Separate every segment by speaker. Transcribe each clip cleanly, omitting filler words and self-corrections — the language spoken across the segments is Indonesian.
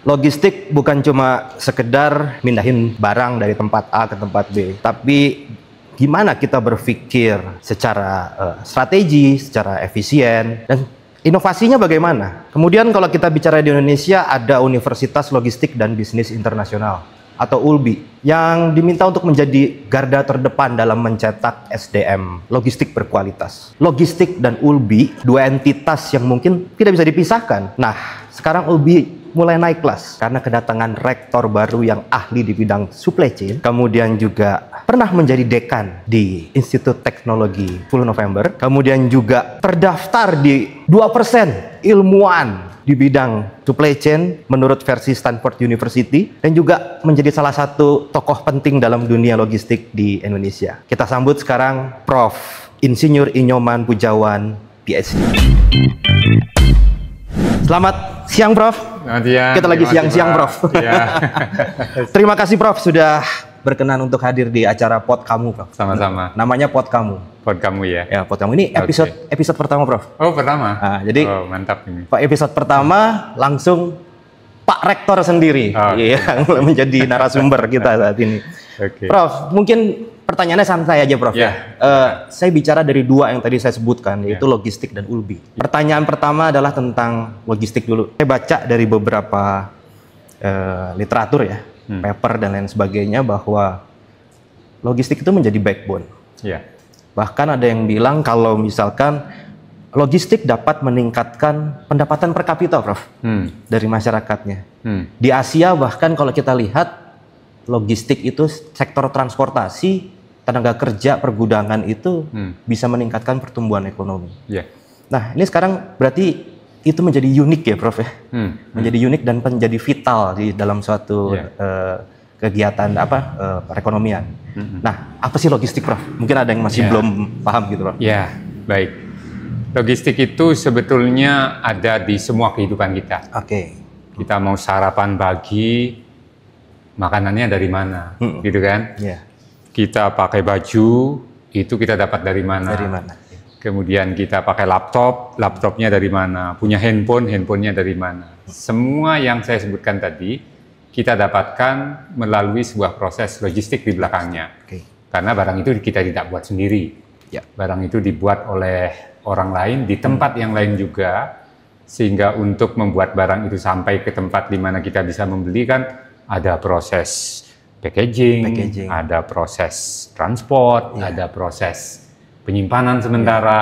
Speaker 1: Logistik bukan cuma sekedar mindahin barang dari tempat A ke tempat B, tapi gimana kita berpikir secara strategi, secara efisien, dan inovasinya bagaimana. Kemudian kalau kita bicara di Indonesia, ada Universitas Logistik dan Bisnis Internasional atau ULBI yang diminta untuk menjadi garda terdepan dalam mencetak SDM logistik berkualitas. Logistik dan ULBI, dua entitas yang mungkin tidak bisa dipisahkan. Nah, sekarang ULBI mulai naik kelas karena kedatangan rektor baru yang ahli di bidang supply chain, kemudian juga pernah menjadi dekan di Institut Teknologi 10 November, kemudian juga terdaftar di 2% ilmuwan di bidang supply chain menurut versi Stanford University, dan juga menjadi salah satu tokoh penting dalam dunia logistik di Indonesia. Kita sambut sekarang Prof. Insinyur Inyoman Pujawan, PhD. Selamat siang, Prof. Kita lagi siang-siang, Prof.
Speaker 2: Ya.
Speaker 1: Terima kasih, Prof, sudah berkenan untuk hadir di acara Pod Kamu, Prof.
Speaker 2: Sama-sama.
Speaker 1: Namanya Pod Kamu.
Speaker 2: Pod Kamu ya.
Speaker 1: Ya, Pod Kamu ini episode pertama, Prof.
Speaker 2: Oh, pertama.
Speaker 1: Nah, jadi
Speaker 2: mantap ini.
Speaker 1: Pak, episode pertama langsung Pak Rektor sendiri yang menjadi narasumber kita saat ini. Prof, mungkin pertanyaannya santai aja, Prof. Saya bicara dari dua yang tadi saya sebutkan, yaitu logistik dan ULBI. Pertanyaan pertama adalah tentang logistik dulu. Saya baca dari beberapa literatur ya, paper dan lain sebagainya, bahwa logistik itu menjadi backbone. Bahkan ada yang bilang kalau misalkan logistik dapat meningkatkan pendapatan per kapita, Prof, dari masyarakatnya. Di Asia bahkan kalau kita lihat, logistik itu sektor transportasi, tenaga kerja, pergudangan itu bisa meningkatkan pertumbuhan ekonomi. Nah, ini sekarang berarti itu menjadi unik ya, Prof ya. Menjadi unik dan menjadi vital di dalam suatu kegiatan perekonomian. Nah, apa sih logistik, Prof? Mungkin ada yang masih belum paham gitu, Prof.
Speaker 2: Ya, baik. Logistik itu sebetulnya ada di semua kehidupan kita. Kita mau sarapan pagi, makanannya dari mana, gitu kan? Kita pakai baju, itu kita dapat dari mana? Kemudian kita pakai laptop, laptopnya dari mana? Punya handphone, handphonenya dari mana? Semua yang saya sebutkan tadi, kita dapatkan melalui sebuah proses logistik di belakangnya. Karena barang itu kita tidak buat sendiri. Barang itu dibuat oleh orang lain, di tempat yang lain juga, sehingga untuk membuat barang itu sampai ke tempat di mana kita bisa membeli kan, ada proses packaging, ada proses transport, ada proses penyimpanan sementara,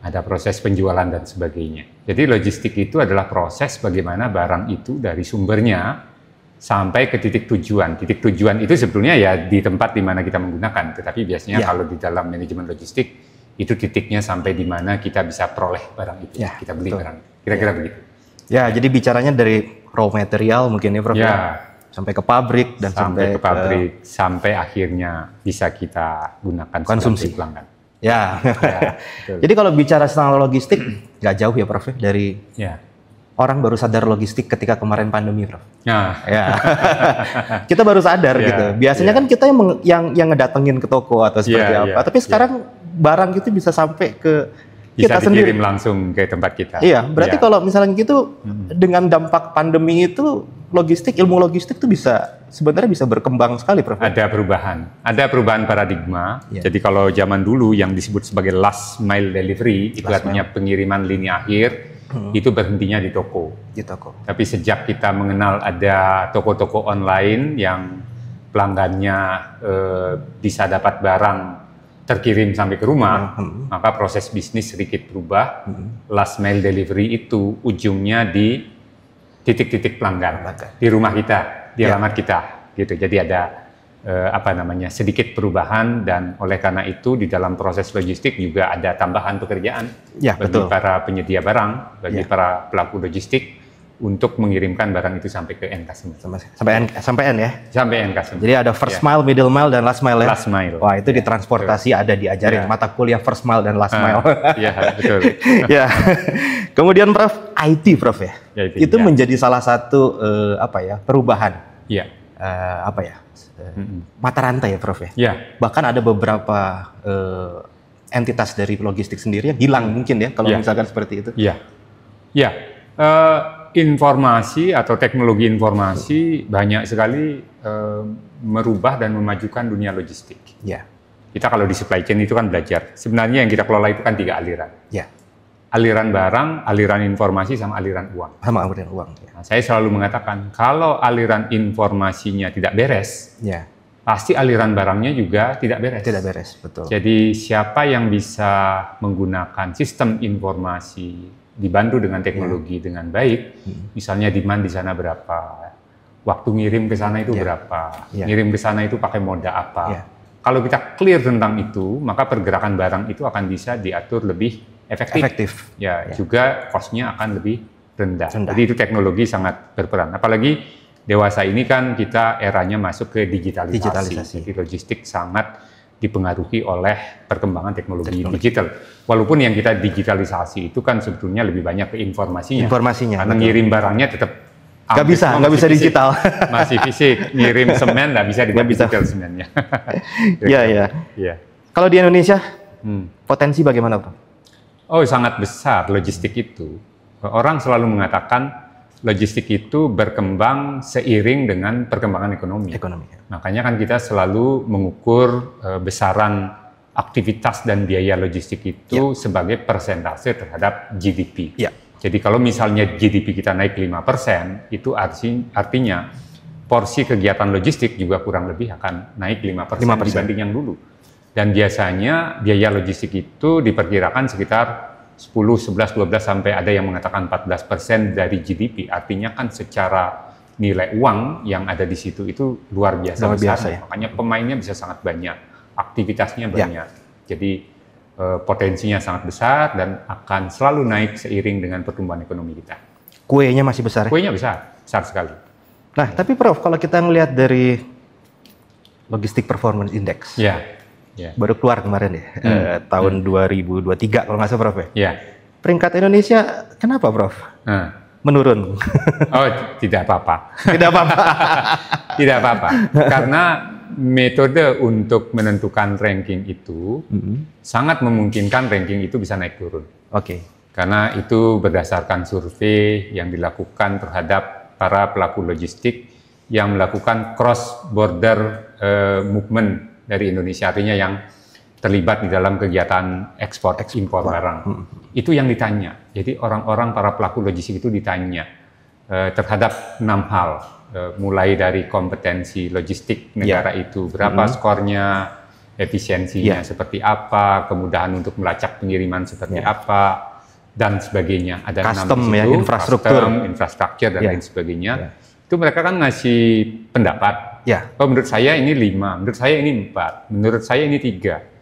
Speaker 2: ada proses penjualan dan sebagainya. Jadi logistik itu adalah proses bagaimana barang itu dari sumbernya sampai ke titik tujuan. Titik tujuan itu sebetulnya ya di tempat di mana kita menggunakan, tetapi biasanya kalau di dalam manajemen logistik itu titiknya sampai di mana kita bisa peroleh barang itu, kita beli barang. Kira-kira begitu.
Speaker 1: Ya, jadi bicaranya dari raw material mungkin ya, Prof. Sampai ke pabrik dan sampai
Speaker 2: ke pabrik, sampai akhirnya bisa kita gunakan
Speaker 1: konsumsi
Speaker 2: pelanggan.
Speaker 1: Jadi kalau bicara tentang logistik, nggak jauh ya, Prof, dari orang baru sadar logistik ketika kemarin pandemi, Prof. Kita baru sadar gitu. Biasanya kan kita yang ngedatengin ke toko atau seperti apa. Tapi sekarang barang itu bisa sampai ke kita sendiri.
Speaker 2: Dikirim langsung ke tempat kita.
Speaker 1: Berarti kalau misalnya gitu, dengan dampak pandemi itu, logistik, ilmu logistik itu sebenarnya bisa berkembang sekali, Prof.
Speaker 2: Ada perubahan paradigma. Jadi kalau zaman dulu yang disebut sebagai last mile delivery, itu artinya pengiriman lini akhir, itu berhentinya di toko. Tapi sejak kita mengenal ada toko-toko online yang pelanggannya bisa dapat barang terkirim sampai ke rumah, maka proses bisnis sedikit berubah. Last mile delivery itu ujungnya di titik-titik pelanggan, di rumah kita, di alamat kita, gitu. Jadi ada sedikit perubahan, dan oleh karena itu di dalam proses logistik juga ada tambahan pekerjaan bagi para penyedia barang, bagi para pelaku logistik untuk mengirimkan barang itu sampai ke end customer.
Speaker 1: Sampai end ya?
Speaker 2: Sampai end customer.
Speaker 1: Jadi ada first mile, middle mile, dan last mile ya?
Speaker 2: Last mile.
Speaker 1: Wah, itu di transportasi ada diajarin mata kuliah first mile dan last mile.
Speaker 2: Betul.
Speaker 1: Kemudian, Prof, IT, Prof ya? Itu menjadi salah satu perubahan. Mata rantai ya, Prof ya? Bahkan ada beberapa entitas dari logistik sendiri yang hilang mungkin ya, kalau misalkan seperti itu.
Speaker 2: informasi atau teknologi informasi banyak sekali merubah dan memajukan dunia logistik.
Speaker 1: Ya.
Speaker 2: Kita kalau di supply chain itu kan belajar. Sebenarnya yang kita kelola itu kan 3 aliran.
Speaker 1: Ya.
Speaker 2: Aliran barang, aliran informasi, sama aliran uang.
Speaker 1: Sama aliran uang. Ya.
Speaker 2: Nah, saya selalu mengatakan kalau aliran informasinya tidak beres,
Speaker 1: ya,
Speaker 2: pasti aliran barangnya juga tidak beres.
Speaker 1: Tidak beres, betul.
Speaker 2: Jadi siapa yang bisa menggunakan sistem informasi dibantu dengan teknologi dengan baik, misalnya demand di sana berapa, waktu ngirim ke sana itu berapa, ngirim ke sana itu pakai moda apa. Kalau kita clear tentang itu, maka pergerakan barang itu akan bisa diatur lebih efektif. Juga cost-nya akan lebih rendah. Jadi itu teknologi sangat berperan. Apalagi dewasa ini kan kita eranya masuk ke digitalisasi. Jadi logistik sangat dipengaruhi oleh perkembangan teknologi digital. Walaupun yang kita digitalisasi itu kan sebetulnya lebih banyak ke informasinya. Karena ngirim barangnya tetap
Speaker 1: nggak bisa digital.
Speaker 2: Masih fisik. Ngirim semen nggak bisa digital semennya.
Speaker 1: Iya. Kalau di Indonesia potensi bagaimana, Bro?
Speaker 2: Oh, sangat besar logistik itu. Orang selalu mengatakan logistik itu berkembang seiring dengan perkembangan ekonomi. Makanya kan kita selalu mengukur besaran aktivitas dan biaya logistik itu sebagai persentase terhadap GDP. Jadi kalau misalnya GDP kita naik 5%, itu artinya porsi kegiatan logistik juga kurang lebih akan naik 5% dibanding yang dulu. Dan biasanya biaya logistik itu diperkirakan sekitar 10, 11, 12 sampai ada yang mengatakan 14% dari GDP. Artinya kan secara nilai uang yang ada di situ itu luar biasa besar. Makanya pemainnya bisa sangat banyak, aktivitasnya banyak. Jadi potensinya sangat besar dan akan selalu naik seiring dengan pertumbuhan ekonomi kita.
Speaker 1: Kuenya masih besar?
Speaker 2: Kuenya besar sekali.
Speaker 1: Nah, tapi Prof, kalau kita melihat dari Logistic Performance Index, baru keluar kemarin tahun 2023 kalau nggak salah, Prof. Peringkat Indonesia kenapa, Prof? Menurun?
Speaker 2: Oh, tidak apa-apa.
Speaker 1: Tidak apa-apa.
Speaker 2: Tidak apa-apa. Karena metode untuk menentukan ranking itu sangat memungkinkan ranking itu bisa naik turun. Karena itu berdasarkan survei yang dilakukan terhadap para pelaku logistik yang melakukan cross border movement dari Indonesia, artinya yang terlibat di dalam kegiatan ekspor impor barang. Itu yang ditanya. Jadi orang-orang para pelaku logistik itu ditanya terhadap 6 hal, mulai dari kompetensi logistik negara itu, berapa skornya, efisiensinya seperti apa, kemudahan untuk melacak pengiriman seperti apa, dan sebagainya. Ada
Speaker 1: custom,
Speaker 2: 6
Speaker 1: infrastruktur
Speaker 2: dan lain sebagainya. Itu mereka kan ngasih pendapat. Oh, menurut saya ini 5, menurut saya ini 4, menurut saya ini 3.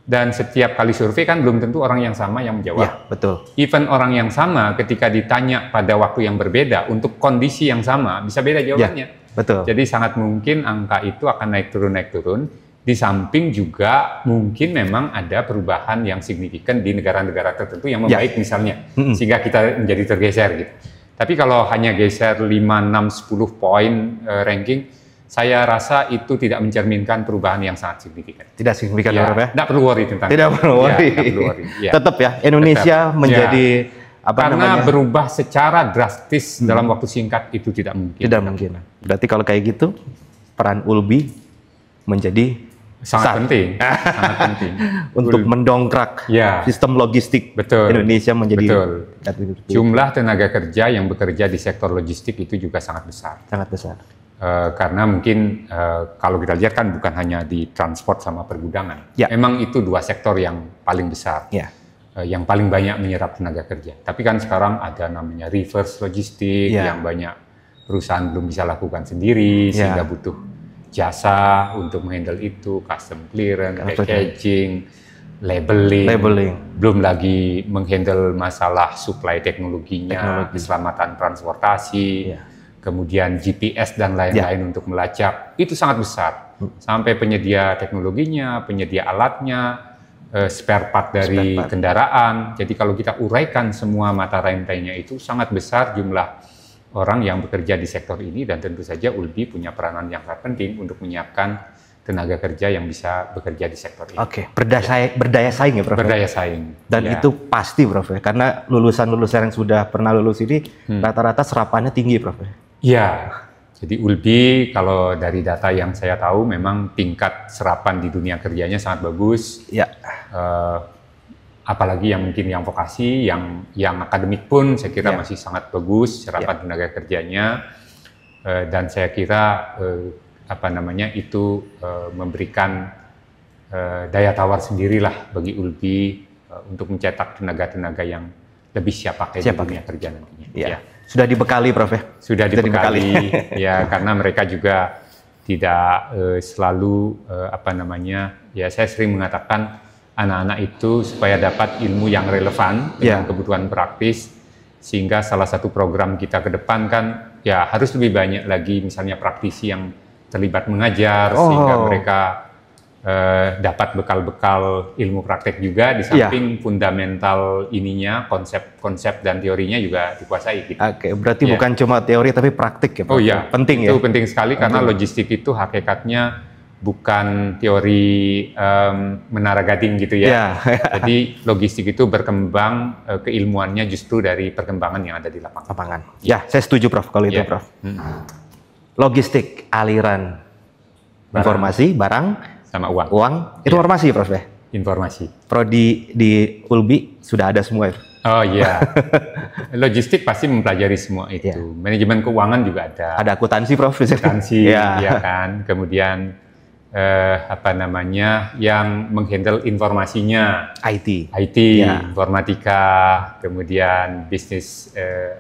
Speaker 2: Dan setiap kali survei kan belum tentu orang yang sama yang menjawab.
Speaker 1: Betul.
Speaker 2: Even orang yang sama ketika ditanya pada waktu yang berbeda untuk kondisi yang sama bisa beda jawabannya.
Speaker 1: Betul.
Speaker 2: Jadi sangat mungkin angka itu akan naik turun. Di samping juga mungkin memang ada perubahan yang signifikan di negara-negara tertentu yang membaik misalnya, sehingga kita menjadi tergeser gitu. Tapi kalau hanya geser 5, 6, 10 poin ranking, saya rasa itu tidak mencerminkan perubahan yang sangat signifikan.
Speaker 1: Tidak signifikan, ya?
Speaker 2: Tidak perlu worry tentang
Speaker 1: itu. Tidak perlu worry. Tetap ya, Indonesia menjadi
Speaker 2: karena berubah secara drastis dalam waktu singkat itu tidak mungkin.
Speaker 1: Tidak mungkin. Berarti kalau kayak gitu, peran Ulbi menjadi
Speaker 2: sangat penting
Speaker 1: untuk mendongkrak sistem logistik Indonesia menjadi
Speaker 2: jumlah tenaga kerja yang bekerja di sektor logistik itu juga sangat besar. Karena mungkin kalau kita lihat kan bukan hanya di transport sama pergudangan. Memang itu 2 sektor yang paling besar, yang paling banyak menyerap tenaga kerja. Tapi kan sekarang ada namanya reverse logistik yang banyak perusahaan belum bisa lakukan sendiri sehingga butuh jasa untuk menghandle itu, custom clearance, packaging, labeling, belum lagi menghandle masalah supply teknologinya, keselamatan transportasi, kemudian GPS dan lain-lain untuk melacak, itu sangat besar. Sampai penyedia teknologinya, penyedia alatnya, spare part dari kendaraan. Jadi kalau kita uraikan semua mata rantainya itu sangat besar jumlah orang yang bekerja di sektor ini, dan tentu saja Ulbi punya peranan yang sangat penting untuk menyiapkan tenaga kerja yang bisa bekerja di sektor ini.
Speaker 1: Oke, berdaya saing ya Prof?
Speaker 2: Berdaya saing.
Speaker 1: Dan itu pasti Prof ya, karena lulusan-lulusan yang sudah pernah lulus ini rata-rata serapannya tinggi Prof ya?
Speaker 2: Iya, jadi ULBI kalau dari data yang saya tahu memang tingkat serapan di dunia kerjanya sangat bagus.
Speaker 1: Ya.
Speaker 2: Apalagi yang mungkin yang vokasi, yang akademik pun saya kira masih sangat bagus serapan tenaga kerjanya. Dan saya kira itu memberikan daya tawar sendirilah bagi ULBI untuk mencetak tenaga-tenaga yang lebih siap pakai di dunia kerja nantinya.
Speaker 1: Ya. Sudah dibekali Prof ya?
Speaker 2: Sudah dibekali ya, karena mereka juga tidak selalu saya sering mengatakan anak-anak itu supaya dapat ilmu yang relevan dengan kebutuhan praktis, sehingga salah satu program kita ke depan kan ya harus lebih banyak lagi misalnya praktisi yang terlibat mengajar, sehingga mereka dapat bekal-bekal ilmu praktek juga di samping fundamental ininya, konsep-konsep dan teorinya juga dikuasai. Gitu.
Speaker 1: Oke, berarti bukan cuma teori tapi praktik ya Pak?
Speaker 2: Oh iya,
Speaker 1: penting
Speaker 2: itu penting sekali karena logistik itu hakikatnya bukan teori menara gading gitu ya. Jadi logistik itu berkembang keilmuannya justru dari perkembangan yang ada di lapangan.
Speaker 1: Ya, saya setuju Prof kalau itu Prof. Logistik, aliran informasi, barang,
Speaker 2: sama uang.
Speaker 1: Informasi Prof ya?
Speaker 2: Informasi.
Speaker 1: Prodi di ULBI sudah ada semua itu?
Speaker 2: Oh iya. Logistik pasti mempelajari semua itu. Manajemen keuangan juga ada.
Speaker 1: Ada akuntansi Prof?
Speaker 2: Akuntansi, ya kan. Kemudian yang menghandle informasinya. IT, informatika, kemudian bisnis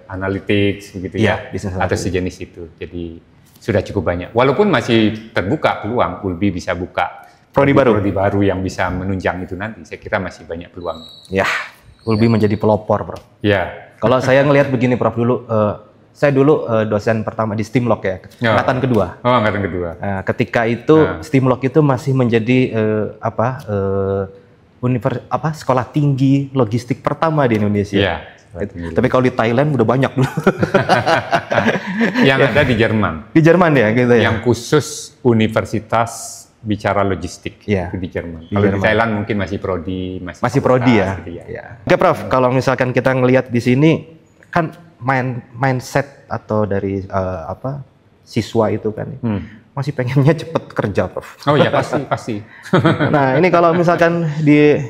Speaker 2: analytics begitu atau sejenis itu. Jadi sudah cukup banyak. Walaupun masih terbuka peluang, ULBI bisa buka prodi baru yang bisa menunjang itu nanti. Saya kira masih banyak peluangnya.
Speaker 1: Ya, ULBI menjadi pelopor, Prof.
Speaker 2: Ya.
Speaker 1: Kalau saya ngelihat begini, Prof, saya dulu dosen pertama di Stimlok ya, angkatan kedua.
Speaker 2: Oh, angkatan kedua.
Speaker 1: Ketika itu Stimlok itu masih menjadi sekolah tinggi logistik pertama di Indonesia.
Speaker 2: Ya.
Speaker 1: Tapi kalau di Thailand udah banyak dulu.
Speaker 2: Yang ada di Jerman.
Speaker 1: Di Jerman ya, gitu ya.
Speaker 2: Yang khusus universitas bicara logistik itu di Jerman. Kalau di Thailand mungkin masih prodi,
Speaker 1: masih prodi ya. Gitu ya. Oke Prof, kalau misalkan kita ngelihat di sini kan mindset atau dari siswa itu kan masih pengennya cepet kerja Prof.
Speaker 2: Oh ya pasti.
Speaker 1: Nah ini kalau misalkan di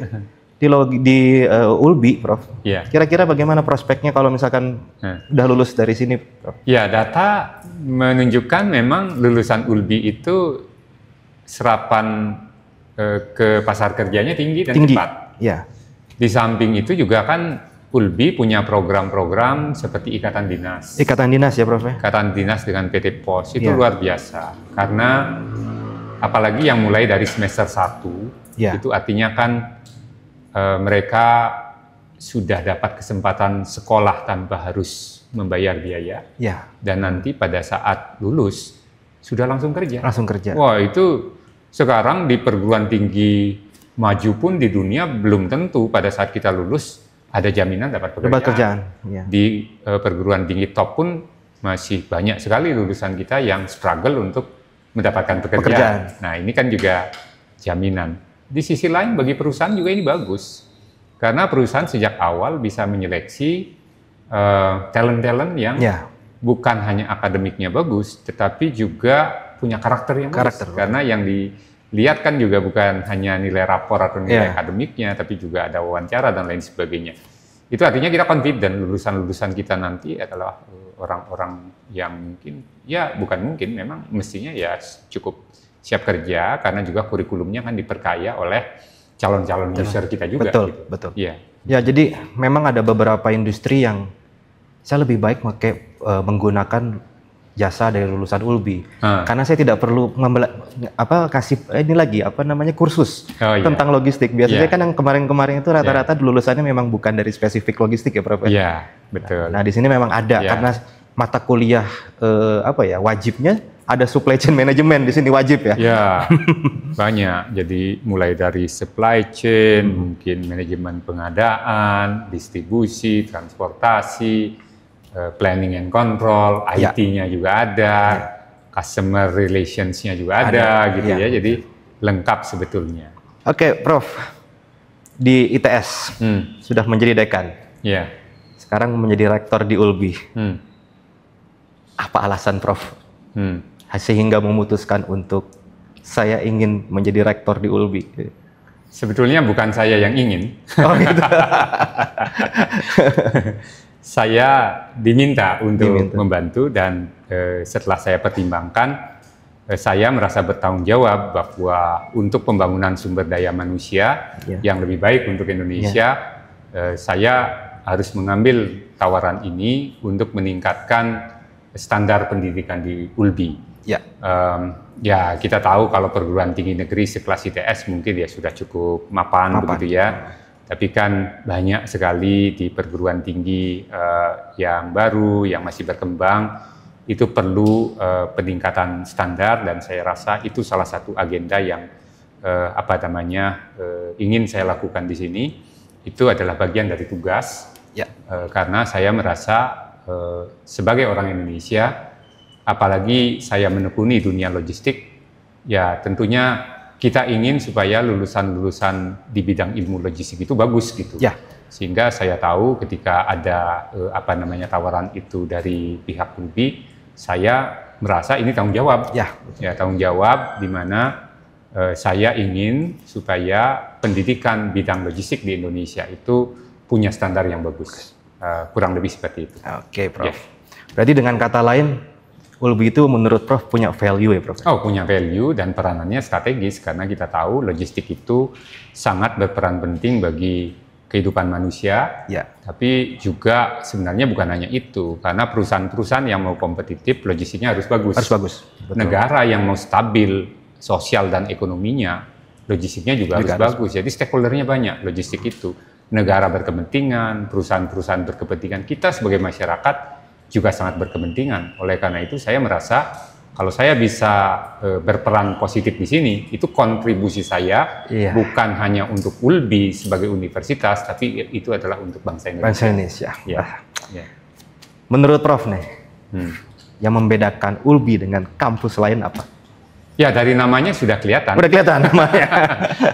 Speaker 1: ULBI, Prof. Kira-kira bagaimana prospeknya kalau misalkan udah lulus dari sini, Prof?
Speaker 2: Ya, data menunjukkan memang lulusan ULBI itu serapan ke pasar kerjanya tinggi dan cepat.
Speaker 1: Ya.
Speaker 2: Di samping itu juga kan ULBI punya program-program seperti Ikatan Dinas.
Speaker 1: Ikatan Dinas ya, Prof.
Speaker 2: Ikatan Dinas dengan PT POS itu luar biasa. Karena apalagi yang mulai dari semester 1, itu artinya kan mereka sudah dapat kesempatan sekolah tanpa harus membayar biaya, dan nanti pada saat lulus sudah langsung kerja. Wah, itu sekarang di perguruan tinggi maju pun di dunia belum tentu pada saat kita lulus ada jaminan dapat pekerjaan. Di perguruan tinggi top pun masih banyak sekali lulusan kita yang struggle untuk mendapatkan pekerjaan. Nah, ini kan juga jaminan. Di sisi lain bagi perusahaan juga ini bagus. Karena perusahaan sejak awal bisa menyeleksi talent-talent yang bukan hanya akademiknya bagus, tetapi juga punya karakter yang bagus. Karena yang dilihat kan juga bukan hanya nilai rapor atau nilai akademiknya, tapi juga ada wawancara dan lain sebagainya. Itu artinya kita confident lulusan-lulusan kita nanti adalah orang-orang yang mungkin, memang mestinya ya cukup siap kerja, karena juga kurikulumnya kan diperkaya oleh calon-calon user kita juga.
Speaker 1: Betul. Ya, jadi memang ada beberapa industri yang saya lebih baik menggunakan jasa dari lulusan ULBI, karena saya tidak perlu kasih kursus tentang logistik. Biasanya kan yang kemarin-kemarin itu rata-rata lulusannya memang bukan dari spesifik logistik ya, Prof.
Speaker 2: Iya, betul.
Speaker 1: Nah, di sini memang ada karena mata kuliah wajibnya ada supply chain management di sini wajib ya.
Speaker 2: Ya, banyak. Jadi mulai dari supply chain, mungkin manajemen pengadaan, distribusi, transportasi, planning and control, IT-nya juga ada, customer relations-nya juga ada gitu ya. Jadi lengkap sebetulnya.
Speaker 1: Oke, Prof. Di ITS sudah menjadi dekan.
Speaker 2: Ya.
Speaker 1: Sekarang menjadi rektor di ULBI. Apa alasan Prof? Sehingga memutuskan untuk saya ingin menjadi rektor di ULBI.
Speaker 2: Sebetulnya bukan saya yang ingin.
Speaker 1: Oh gitu.
Speaker 2: Saya diminta untuk membantu dan setelah saya pertimbangkan, saya merasa bertanggung jawab bahwa untuk pembangunan sumber daya manusia yang lebih baik untuk Indonesia, saya harus mengambil tawaran ini untuk meningkatkan standar pendidikan di ULBI. Ya, kita tahu kalau perguruan tinggi negeri sekelas ITS mungkin ya sudah cukup mapan. Begitu ya. Tapi kan banyak sekali di perguruan tinggi yang baru, yang masih berkembang, itu perlu peningkatan standar dan saya rasa itu salah satu agenda yang ingin saya lakukan di sini. Itu adalah bagian dari tugas. Karena saya merasa sebagai orang Indonesia, apalagi saya menekuni dunia logistik, ya tentunya kita ingin supaya lulusan-lulusan di bidang ilmu logistik itu bagus gitu. Sehingga saya tahu ketika ada tawaran itu dari pihak ULBI, saya merasa ini tanggung jawab. Tanggung jawab di mana saya ingin supaya pendidikan bidang logistik di Indonesia itu punya standar yang bagus. Kurang lebih seperti itu.
Speaker 1: Oke, Prof. Berarti dengan kata lain, ULBI itu menurut Prof punya value ya, Prof?
Speaker 2: Oh, punya value dan peranannya strategis karena kita tahu logistik itu sangat berperan penting bagi kehidupan manusia. Tapi juga sebenarnya bukan hanya itu, karena perusahaan-perusahaan yang mau kompetitif, logistiknya harus bagus. Betul. Negara yang mau stabil sosial dan ekonominya, logistiknya juga harus bagus. Jadi stakeholdernya banyak logistik itu. Negara berkepentingan, perusahaan-perusahaan berkepentingan, kita sebagai masyarakat juga sangat berkepentingan. Oleh karena itu saya merasa kalau saya bisa berperan positif di sini, itu kontribusi saya bukan hanya untuk ULBI sebagai universitas, tapi itu adalah untuk bangsa Indonesia.
Speaker 1: Bangsa Indonesia. Menurut Prof nih, yang membedakan ULBI dengan kampus lain apa?
Speaker 2: Ya, dari namanya sudah kelihatan.
Speaker 1: Sudah kelihatan namanya.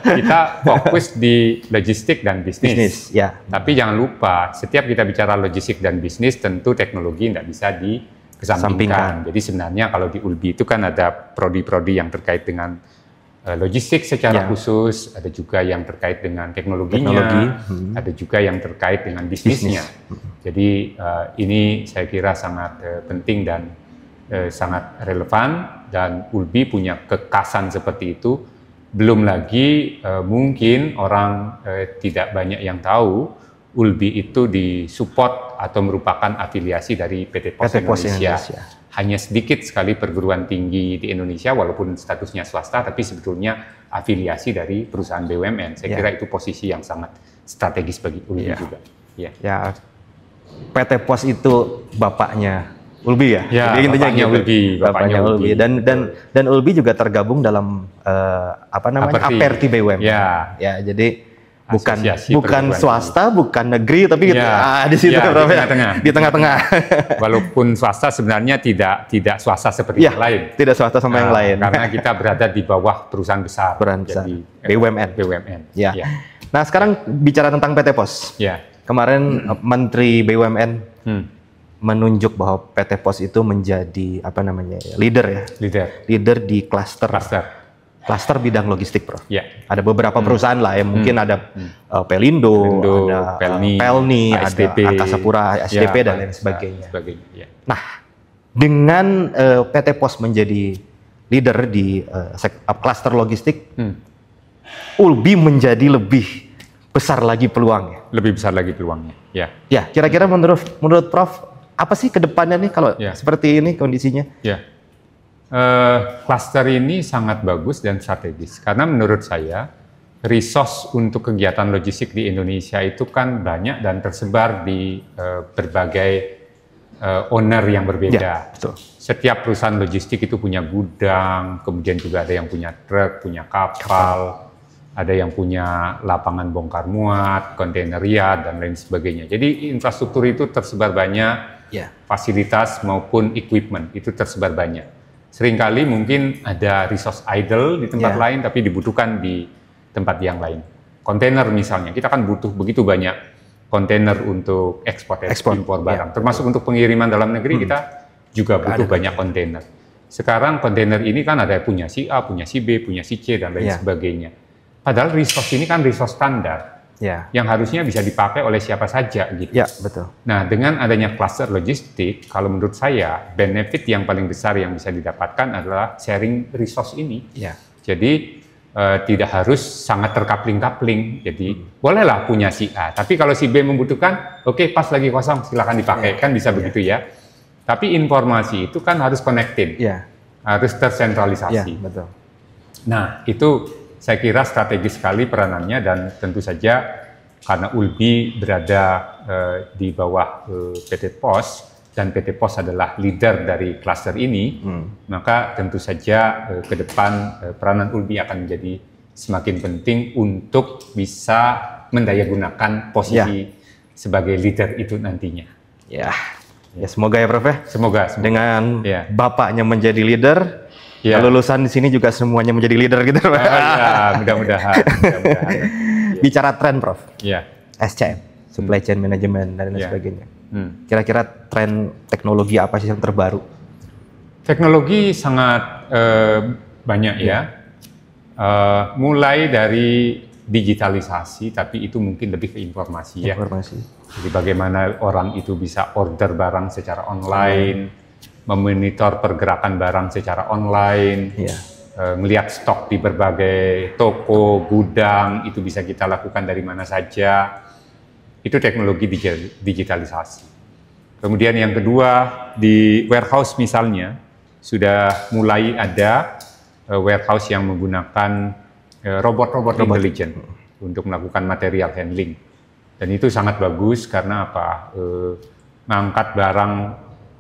Speaker 2: Kita fokus di logistik dan bisnis. Tapi jangan lupa, setiap kita bicara logistik dan bisnis, tentu teknologi tidak bisa dikesampingkan. Jadi sebenarnya kalau di ULBI itu kan ada prodi-prodi yang terkait dengan logistik secara khusus, ada juga yang terkait dengan teknologinya, ada juga yang terkait dengan bisnisnya. Jadi ini saya kira sangat penting dan sangat relevan, dan ULBI punya kekasan seperti itu. Belum lagi mungkin orang tidak banyak yang tahu ULBI itu disupport atau merupakan afiliasi dari PT Pos Indonesia. Hanya sedikit sekali perguruan tinggi di Indonesia walaupun statusnya swasta, tapi sebetulnya afiliasi dari perusahaan BUMN. Saya kira itu posisi yang sangat strategis bagi ULBI juga.
Speaker 1: PT Pos itu bapaknya ULBI ya?
Speaker 2: Jadi intinya
Speaker 1: bapaknya ULBI. Dan ULBI juga tergabung dalam Aperti BUMN. Jadi bukan swasta, bukan negeri, tapi di situ di tengah-tengah.
Speaker 2: Walaupun swasta sebenarnya tidak swasta seperti yang lain.
Speaker 1: Tidak swasta sama yang lain.
Speaker 2: Karena kita berada di bawah perusahaan besar.
Speaker 1: Jadi BUMN.
Speaker 2: Ya.
Speaker 1: Nah, sekarang bicara tentang PT Pos. Kemarin Menteri BUMN menunjuk bahwa PT Pos itu menjadi leader di klaster bidang logistik, Prof. Ada beberapa perusahaan lah yang mungkin ada Pelindo, ada Pelni,
Speaker 2: ASDP,
Speaker 1: ada Angkasa Pura, SDP dan lain sebagainya. Nah, dengan PT Pos menjadi leader di klaster logistik, ULBI menjadi lebih besar lagi peluangnya.
Speaker 2: Lebih besar lagi peluangnya.
Speaker 1: Kira-kira menurut Prof, apa sih ke depannya nih kalau seperti ini kondisinya?
Speaker 2: Klaster ini sangat bagus dan strategis karena menurut saya resource untuk kegiatan logistik di Indonesia itu kan banyak dan tersebar di berbagai owner yang berbeda. Setiap perusahaan logistik itu punya gudang, kemudian juga ada yang punya truk, punya kapal, ada yang punya lapangan bongkar muat, kontaineriat dan lain sebagainya. Jadi infrastruktur itu tersebar banyak. Fasilitas maupun equipment itu tersebar banyak. Seringkali mungkin ada resource idle di tempat lain, tapi dibutuhkan di tempat yang lain. Kontainer misalnya, kita kan butuh begitu banyak kontainer untuk ekspor impor barang. Termasuk untuk pengiriman dalam negeri kita juga butuh banyak kontainer. Sekarang kontainer ini kan ada punya si A, punya si B, punya si C, dan lain sebagainya. Padahal resource ini kan resource standar. Yang harusnya bisa dipakai oleh siapa saja gitu.
Speaker 1: Betul.
Speaker 2: Nah, dengan adanya cluster logistik, kalau menurut saya benefit yang paling besar yang bisa didapatkan adalah sharing resource ini. Jadi tidak harus sangat terkapling-kapling. Jadi bolehlah punya si A, tapi kalau si B membutuhkan, oke, pas lagi kosong silakan dipakai, kan bisa begitu ya. Tapi informasi itu kan harus connected, harus tersentralisasi.
Speaker 1: Betul.
Speaker 2: Nah, itu saya kira strategis sekali peranannya, dan tentu saja karena Ulbi berada di bawah PT POS dan PT POS adalah leader dari klaster ini, maka tentu saja ke depan peranan Ulbi akan menjadi semakin penting untuk bisa mendayagunakan posisi sebagai leader itu nantinya.
Speaker 1: Ya, semoga ya Prof ya.
Speaker 2: Semoga.
Speaker 1: Dengan bapaknya menjadi leader, lulusan di sini juga semuanya menjadi leader gitu.
Speaker 2: Mudah-mudahan.
Speaker 1: Bicara tren Prof. SCM, supply chain management dan lain sebagainya. Kira-kira tren teknologi apa sih yang terbaru?
Speaker 2: Teknologi sangat banyak mulai dari digitalisasi, tapi itu mungkin lebih ke informasi. Jadi bagaimana orang itu bisa order barang secara online, memonitor pergerakan barang secara online, melihat stok di berbagai toko, gudang, itu bisa kita lakukan dari mana saja. Itu teknologi digitalisasi. Kemudian yang kedua, di warehouse misalnya, sudah mulai ada warehouse yang menggunakan robot-robot intelligent untuk melakukan material handling. Dan itu sangat bagus karena apa? Mengangkat barang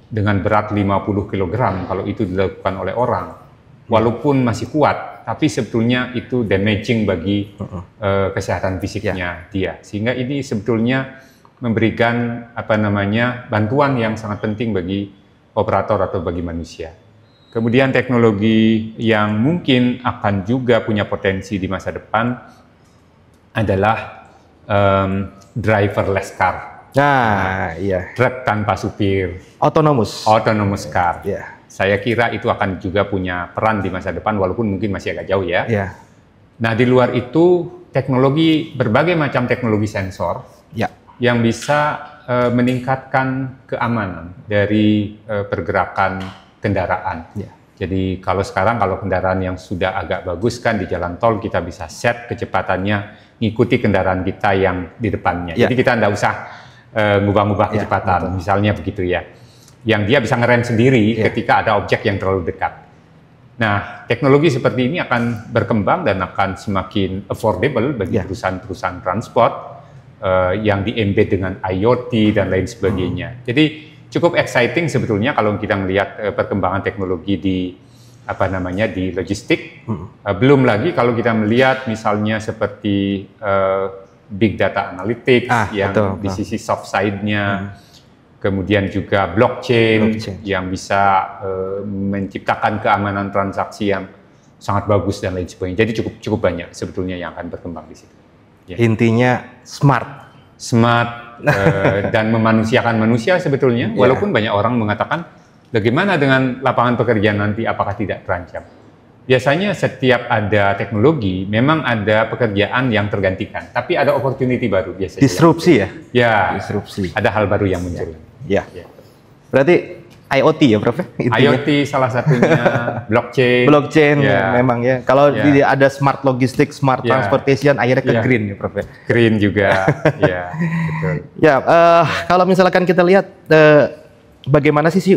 Speaker 2: dengan berat 50 kg kalau itu dilakukan oleh orang, walaupun masih kuat, tapi sebetulnya itu damaging bagi kesehatan fisiknya dia. Sehingga ini sebetulnya memberikan bantuan yang sangat penting bagi operator atau bagi manusia. Kemudian teknologi yang mungkin akan juga punya potensi di masa depan adalah driverless car. Truk tanpa supir, autonomous car. Saya kira itu akan juga punya peran di masa depan, walaupun mungkin masih agak jauh ya. Nah, di luar itu berbagai macam teknologi sensor yang bisa meningkatkan keamanan dari pergerakan kendaraan. Jadi kalau sekarang kendaraan yang sudah agak bagus kan di jalan tol, kita bisa set kecepatannya ngikuti kendaraan kita yang di depannya. Jadi kita tidak usah ngubah-ngubah kecepatan, misalnya begitu ya. Yang dia bisa ngerem sendiri ketika ada objek yang terlalu dekat. Nah, teknologi seperti ini akan berkembang dan akan semakin affordable bagi perusahaan-perusahaan transport yang di-embed dengan IoT dan lain sebagainya. Jadi cukup exciting sebetulnya kalau kita melihat perkembangan teknologi di di logistik. Belum lagi kalau kita melihat misalnya seperti big data analytics yang di sisi soft side-nya, kemudian juga blockchain yang bisa menciptakan keamanan transaksi yang sangat bagus dan lain sebagainya. Jadi cukup banyak sebetulnya yang akan berkembang di situ.
Speaker 1: Intinya smart
Speaker 2: dan memanusiakan manusia sebetulnya. Walaupun banyak orang mengatakan bagaimana dengan lapangan pekerjaan nanti, apakah tidak terancam? Biasanya setiap ada teknologi, memang ada pekerjaan yang tergantikan, tapi ada opportunity baru biasanya.
Speaker 1: Disrupsi
Speaker 2: disrupsi. Ada hal baru yang muncul.
Speaker 1: Berarti IoT ya, Prof?
Speaker 2: IoT salah satunya, blockchain.
Speaker 1: Memang ya. Kalau ada smart logistik, smart transportation, akhirnya ke green ya, Prof.
Speaker 2: Green juga, betul.
Speaker 1: Kalau misalkan kita lihat bagaimana sih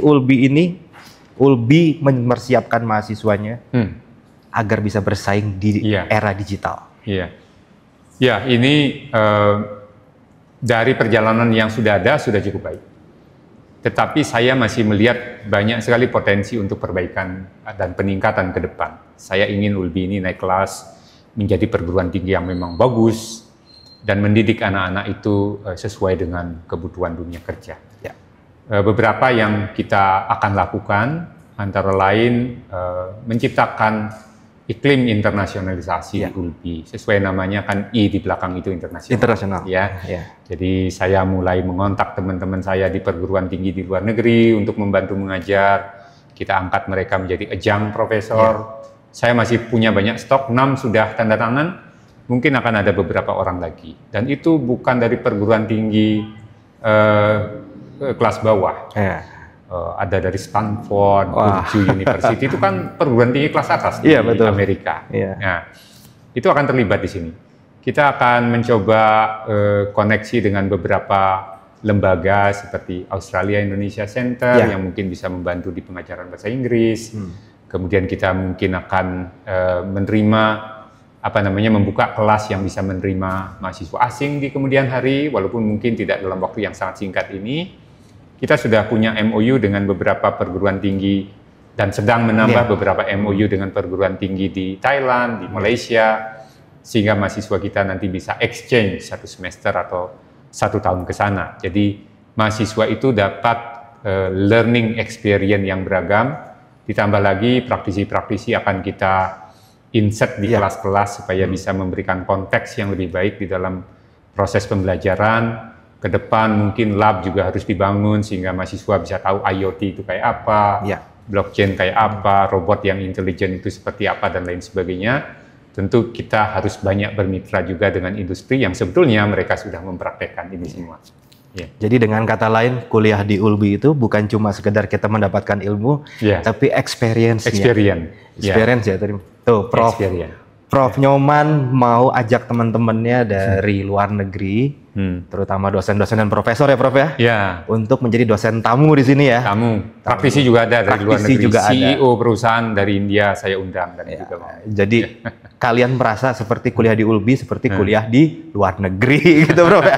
Speaker 1: Ulbi mempersiapkan mahasiswanya agar bisa bersaing di era digital.
Speaker 2: Ini dari perjalanan yang sudah ada sudah cukup baik. Tetapi saya masih melihat banyak sekali potensi untuk perbaikan dan peningkatan ke depan. Saya ingin Ulbi ini naik kelas, menjadi perguruan tinggi yang memang bagus, dan mendidik anak-anak itu sesuai dengan kebutuhan dunia kerja. Beberapa yang kita akan lakukan antara lain menciptakan iklim internasionalisasi ULBI. Sesuai namanya kan I di belakang itu internasional. Ya. Jadi saya mulai mengontak teman-teman saya di perguruan tinggi di luar negeri untuk membantu mengajar. Kita angkat mereka menjadi adjunct profesor. Saya masih punya banyak stok, 6 sudah tanda tangan. Mungkin akan ada beberapa orang lagi. Dan itu bukan dari perguruan tinggi kelas bawah. Ada dari Stanford, Purdue University, itu kan perguruan tinggi kelas atas di Amerika. Nah, itu akan terlibat di sini. Kita akan mencoba koneksi dengan beberapa lembaga seperti Australia Indonesia Center yang mungkin bisa membantu di pengajaran bahasa Inggris. Kemudian kita mungkin akan menerima membuka kelas yang bisa menerima mahasiswa asing di kemudian hari, walaupun mungkin tidak dalam waktu yang sangat singkat ini. Kita sudah punya MOU dengan beberapa perguruan tinggi dan sedang menambah beberapa MOU dengan perguruan tinggi di Thailand, di Malaysia, sehingga mahasiswa kita nanti bisa exchange 1 semester atau 1 tahun ke sana. Jadi mahasiswa itu dapat learning experience yang beragam, ditambah lagi praktisi-praktisi akan kita insert di kelas-kelas supaya bisa memberikan konteks yang lebih baik di dalam proses pembelajaran. Ke depan mungkin lab juga harus dibangun sehingga mahasiswa bisa tahu IoT itu kayak apa, blockchain kayak apa, robot yang intelijen itu seperti apa, dan lain sebagainya. Tentu kita harus banyak bermitra juga dengan industri yang sebetulnya mereka sudah mempraktekkan ini semua.
Speaker 1: Jadi dengan kata lain, kuliah di ULBI itu bukan cuma sekedar kita mendapatkan ilmu, tapi experience ya tadi. Tuh, Prof Nyoman mau ajak teman-temannya dari luar negeri, terutama dosen-dosen dan profesor ya Prof ya, untuk menjadi dosen tamu di sini ya.
Speaker 2: Praktisi juga ada dari luar negeri, juga CEO ada. Perusahaan dari India saya undang dan juga mau.
Speaker 1: Jadi kalian merasa seperti kuliah di ULBI seperti kuliah di luar negeri gitu Prof ya.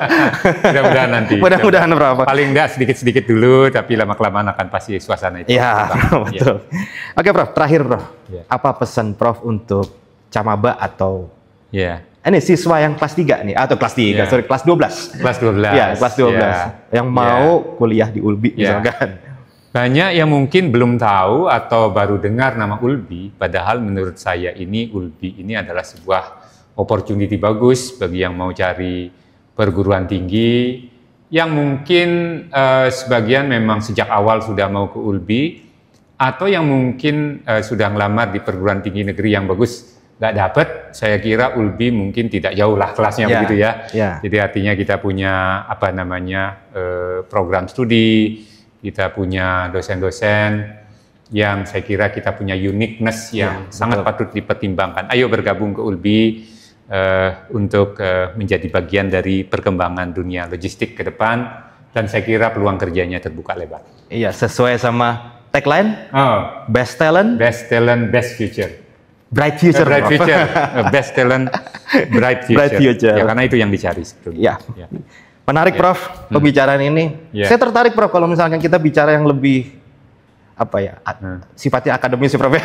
Speaker 2: Mudah-mudahan nanti.
Speaker 1: Mudah-mudahan Prof.
Speaker 2: Paling enggak sedikit-sedikit dulu, tapi lama-kelamaan akan pasti suasana itu.
Speaker 1: Iya, betul. Oke Prof, terakhir Prof, apa pesan Prof untuk Camaba atau ini siswa yang kelas 3 nih, atau kelas 3, sorry, kelas 12.
Speaker 2: Kelas 12.
Speaker 1: Ya, kelas 12. Yang mau kuliah di ULBI misalkan.
Speaker 2: Banyak yang mungkin belum tahu atau baru dengar nama ULBI, padahal menurut saya ini ULBI ini adalah sebuah opportunity bagus bagi yang mau cari perguruan tinggi, yang mungkin sebagian memang sejak awal sudah mau ke ULBI, atau yang mungkin sudah ngelamar di perguruan tinggi negeri yang bagus, nggak dapat. Saya kira ULBI mungkin tidak jauh lah kelasnya begitu ya. Jadi artinya kita punya program studi, kita punya dosen-dosen yang saya kira kita punya uniqueness yang sangat patut dipertimbangkan. Ayo bergabung ke ULBI untuk menjadi bagian dari perkembangan dunia logistik ke depan, dan saya kira peluang kerjanya terbuka lebar. Iya, sesuai sama tagline, best talent, best future. Bright future, best talent, bright future. Ya, karena itu yang dicari sebetulnya.
Speaker 1: Menarik Prof, pembicaraan ini. Saya tertarik Prof kalau misalkan kita bicara yang lebih sifatnya akademis Prof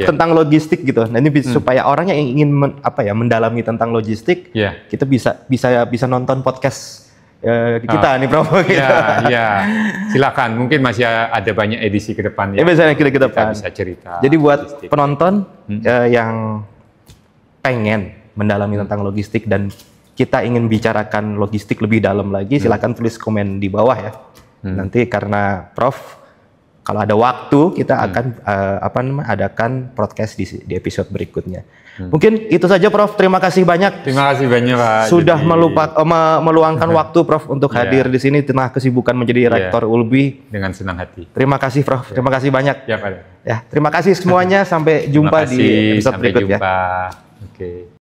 Speaker 1: tentang logistik gitu. Nah ini supaya orang yang ingin mendalami tentang logistik, kita bisa nonton podcast kita nih Prof.
Speaker 2: Silakan. Mungkin masih ada banyak edisi ke depan ya.
Speaker 1: Biasanya kita
Speaker 2: bisa cerita.
Speaker 1: Jadi buat penonton yang pengen mendalami tentang logistik dan kita ingin bicarakan logistik lebih dalam lagi, silakan tulis komen di bawah ya. Nanti karena Prof kalau ada waktu kita akan adakan podcast di episode berikutnya. Mungkin itu saja Prof. Terima kasih banyak.
Speaker 2: Terima kasih banyak Pak.
Speaker 1: Sudah meluangkan waktu Prof untuk hadir di sini tengah kesibukan menjadi rektor ULBI.
Speaker 2: Dengan senang hati.
Speaker 1: Terima kasih Prof. Terima kasih banyak.
Speaker 2: Ya Pak.
Speaker 1: Ya, terima kasih semuanya. Sampai jumpa di episode berikutnya.
Speaker 2: Sampai jumpa. Oke.